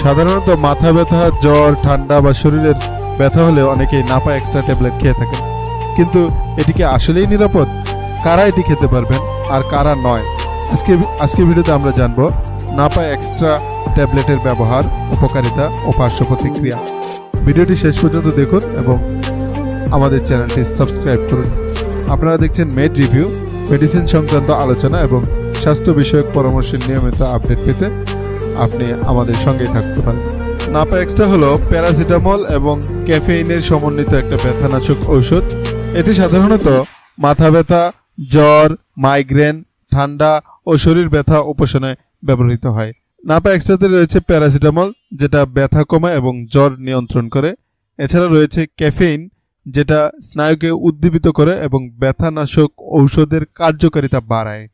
সাধারণত মাথা ব্যথা, জ্বর, ঠান্ডা বা শরীরের ব্যথা হলে অনেকেই নাপা এক্সট্রা ট্যাবলেট খেয়ে থাকেন। কিন্তু এটি কি আসলেই নিরাপদ? কারা এটি খেতে পারবেন আর কারা নয়? আজকের ভিডিওতে আমরা জানবো নাপা এক্সট্রা ট্যাবলেটের ব্যবহার, উপকারিতা ও পার্শ্ব প্রতিক্রিয়া। ভিডিওটি শেষ পর্যন্ত দেখুন এবং আমাদের চ্যানেলটি সাবস্ক্রাইব করুন। আপনারা দেখছেন মেড রিভিউ, মেডিসিন সংক্রান্ত আলোচনা এবং স্বাস্থ্য বিষয়ক পরামর্শের নিয়মিত আপডেট পেতে আপনি আমাদের সঙ্গেই থাকতে পারেন। নাপা এক্সট্রা হলো প্যারাসিটামল এবং ক্যাফেইনের সমন্বিত একটা ব্যথানাশক ঔষধ। এটি সাধারণত মাথা ব্যথা, জ্বর, মাইগ্রেন, ঠান্ডা ও শরীর ব্যথা উপশমে ব্যবহৃত হয়। নাপা এক্সট্রাতে রয়েছে প্যারাসিটামল, যেটা ব্যথা কমায় এবং জ্বর নিয়ন্ত্রণ করে। এছাড়া রয়েছে ক্যাফেইন, যেটা স্নায়ুকে উদ্দীপিত করে এবং ব্যথানাশক ঔষধের কার্যকারিতা বাড়ায়।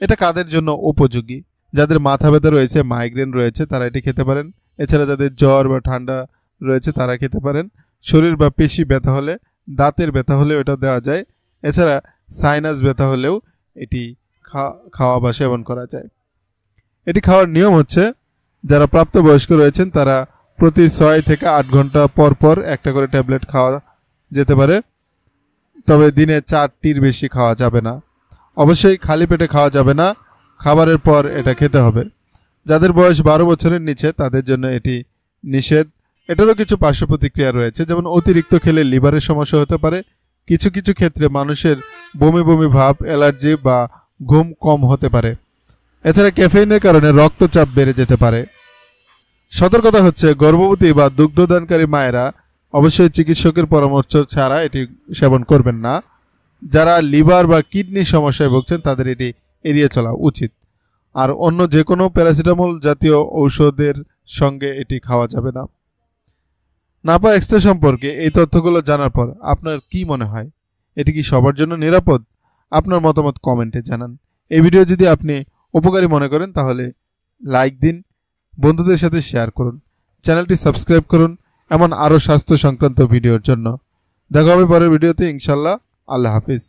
এটা কাদের জন্য উপযোগী? যাদের মাথা ব্যথা রয়েছে, মাইগ্রেন রয়েছে, তারা এটি খেতে পারেন। এছাড়া যাদের জ্বর বা ঠান্ডা রয়েছে তারা খেতে পারেন। শরীর বা পেশি ব্যথা হলে, দাঁতের ব্যথা হলেও এটা দেওয়া যায়। এছাড়া সাইনাস ব্যথা হলেও এটি খাওয়া বা সেবন করা যায়। এটি খাওয়ার নিয়ম হচ্ছে, যারা প্রাপ্তবয়স্ক রয়েছেন তারা প্রতি 6 থেকে 8 ঘন্টা পর পর একটা করে ট্যাবলেট খাওয়া যেতে পারে, তবে দিনে 4টির বেশি খাওয়া যাবে না। অবশ্যই খালি পেটে খাওয়া যাবে না, খাবারের পর এটা খেতে হবে। যাদের বয়স 12 বছরের নিচে তাদের জন্য এটি নিষেধ। এটারও কিছু পার্শ্ব প্রতিক্রিয়া রয়েছে, যেমন অতিরিক্ত খেলে লিভারের সমস্যা হতে পারে। কিছু কিছু ক্ষেত্রে মানুষের বমি বমি ভাব, অ্যালার্জি বা ঘুম কম হতে পারে। এছাড়া ক্যাফেইনের কারণে রক্তচাপ বেড়ে যেতে পারে। সতর্কতা হচ্ছে, গর্ভবতী বা দুগ্ধদানকারী মায়েরা অবশ্যই চিকিৎসকের পরামর্শ ছাড়া এটি সেবন করবেন না। যারা লিভার বা কিডনির সমস্যায় ভুগছেন তাদের এটি এড়িয়ে চলা উচিত। আর অন্য যে কোনো প্যারাসিটামল জাতীয় ঔষধের সঙ্গে এটি খাওয়া যাবে না। নাপা এক্সট্রা সম্পর্কে এই তথ্যগুলো জানার পর আপনার কি মনে হয়? এটি কি সবার জন্য নিরাপদ? আপনার মতামত কমেন্টে জানান। এই ভিডিও যদি আপনি উপকারী মনে করেন তাহলে লাইক দিন, বন্ধুদের সাথে শেয়ার করুন, চ্যানেলটি সাবস্ক্রাইব করুন এমন আরও স্বাস্থ্য সংক্রান্ত ভিডিওর জন্য। দেখা হবে পরের ভিডিওতে ইনশাল্লাহ। আল্লাহ হাফিজ।